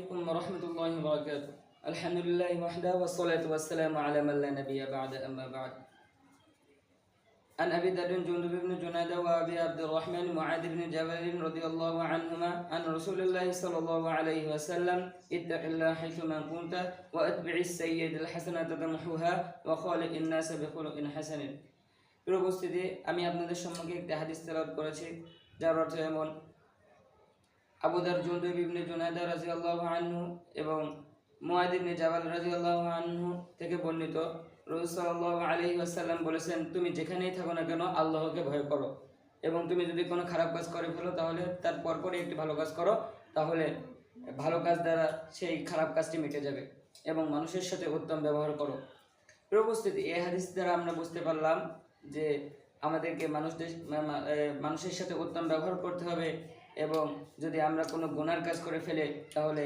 عليكم ورحمة الله وبركاته. الحمد لله وحده والصلاة والسلام على من لا نبي بعد أما بعد. عن أبي ذر جندب بن جنادة وأبي عبد الرحمن معاذ بن جبل رضي الله عنهما عن رسول الله صلى الله عليه وسلم اتق الله حيثما كنت وأتبع السيئة الحسنة تمحوها وخالق الناس بخلق حسن. প্রিয় উপস্থিতি, আমি আপনাদের সম্মুখে একটি হাদিস তেলাওয়াত করেছি, যার অর্থ এমন: আবু যর জুনদুব ইবনে জুনাদা রাদিয়াল্লাহু আনহু এবং মুআয ইবনে জাবাল রাদিয়াল্লাহু আনহু থেকে বর্ণিত, রাসূল সাল্লাল্লাহু আলাইহি ওয়াসাল্লাম বলেছেন, তুমি যেখানেই থাকো না কেন আল্লাহকে ভয় করো, এবং তুমি যদি কোনো খারাপ কাজ করে ফেলো তাহলে তার পরপরই একটি ভালো কাজ করো, তাহলে ভালো কাজ দ্বারা সেই খারাপ কাজটি মিটে যাবে, এবং মানুষের সাথে উত্তম ব্যবহার করো। প্রিয় উপস্থিতি, এই হাদিস দ্বারা আমরা বুঝতে পারলাম যে আমাদেরকে মানুষের সাথে উত্তম ব্যবহার করতে হবে, এবং যদি আমরা কোনো গুনার কাজ করে ফেলে তাহলে